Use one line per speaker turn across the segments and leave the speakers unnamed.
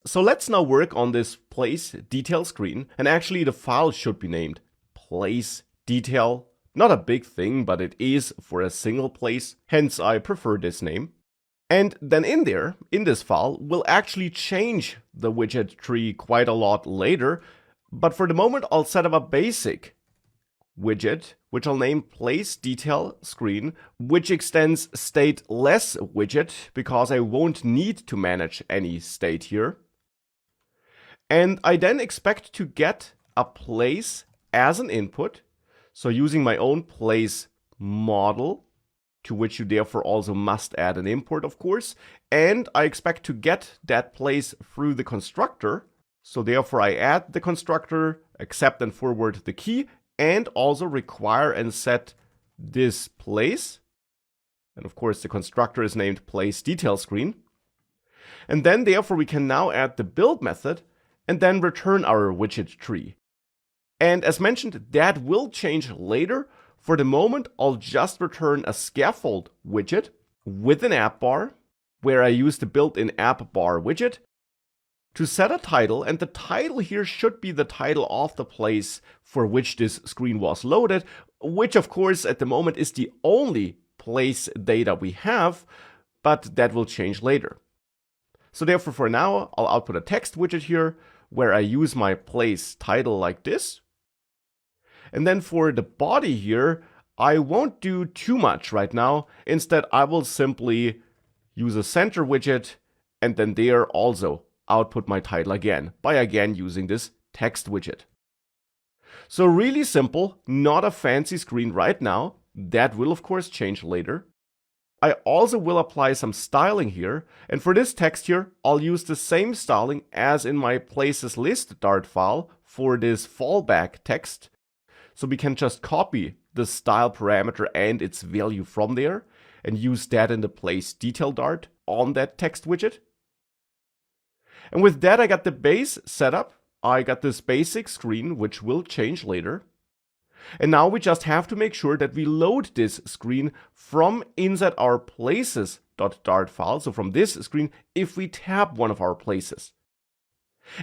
So let's now work on this place detail screen, and actually the file should be named place detail. Not a big thing, but it is for a single place, hence I prefer this name. And then in there, in this file, we'll actually change the widget tree quite a lot later, but for the moment I'll set up a basic widget, which I'll name place detail screen, which extends stateless widget because I won't need to manage any state here. And I then expect to get a place as an input. So using my own place model, to which you therefore also must add an import, of course. And I expect to get that place through the constructor. So therefore I add the constructor, accept and forward the key, and also require and set this place. And of course the constructor is named place detail screen. And then therefore we can now add the build method and then return our widget tree. And as mentioned, that will change later. For the moment, I'll just return a scaffold widget with an app bar, where I use the built-in app bar widget to set a title, and the title here should be the title of the place for which this screen was loaded, which of course at the moment is the only place data we have, but that will change later. So therefore for now, I'll output a text widget here, where I use my place title like this. And then for the body here, I won't do too much right now. Instead, I will simply use a center widget and then there also output my title again by again using this text widget. So really simple, not a fancy screen right now. That will of course change later. I also will apply some styling here, and for this text here, I'll use the same styling as in my places list Dart file for this fallback text. So we can just copy the style parameter and its value from there and use that in the place detail Dart on that text widget. And with that, I got the base set up. I got this basic screen, which will change later. And now we just have to make sure that we load this screen from inside our places.dart file, so from this screen, if we tap one of our places.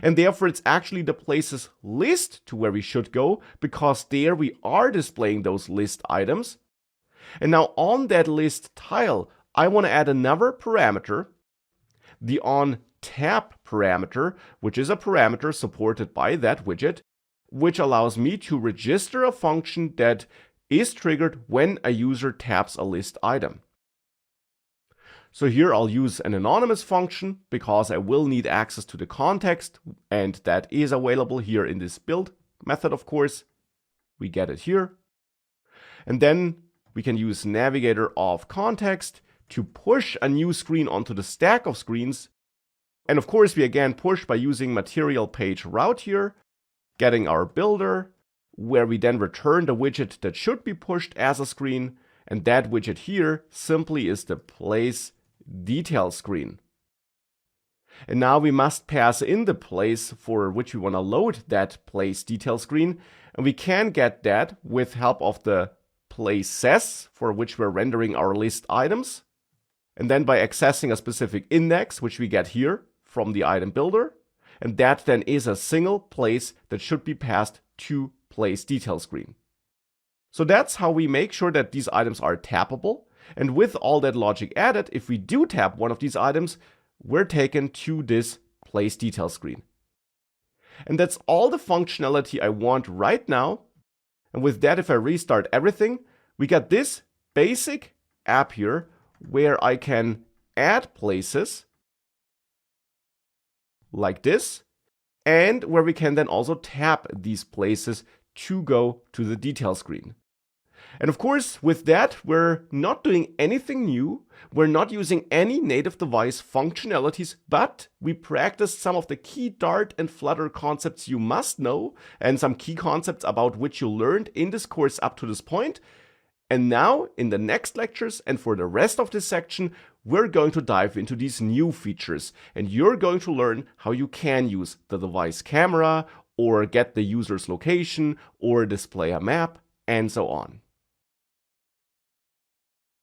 And therefore it's actually the places list to where we should go, because there we are displaying those list items. And now on that list tile, I want to add another parameter, the onTap parameter, which is a parameter supported by that widget, which allows me to register a function that is triggered when a user taps a list item. So here I'll use an anonymous function because I will need access to the context, and that is available here in this build method, of course. We get it here. And then we can use navigator of context to push a new screen onto the stack of screens. And of course we again push by using material page route here, getting our builder, where we then return the widget that should be pushed as a screen, and that widget here simply is the place detail screen. And now we must pass in the place for which we want to load that place detail screen, and we can get that with help of the places for which we're rendering our list items, and then by accessing a specific index, which we get here from the item builder. And that then is a single place that should be passed to place detail screen. So that's how we make sure that these items are tappable. And with all that logic added, if we do tap one of these items, we're taken to this place detail screen. And that's all the functionality I want right now. And with that, if I restart everything, we got this basic app here where I can add places like this, and where we can then also tap these places to go to the detail screen. And of course, with that, we're not doing anything new. We're not using any native device functionalities, but we practiced some of the key Dart and Flutter concepts you must know, and some key concepts about which you learned in this course up to this point. And now, in the next lectures and for the rest of this section, we're going to dive into these new features, and you're going to learn how you can use the device camera, or get the user's location, or display a map, and so on.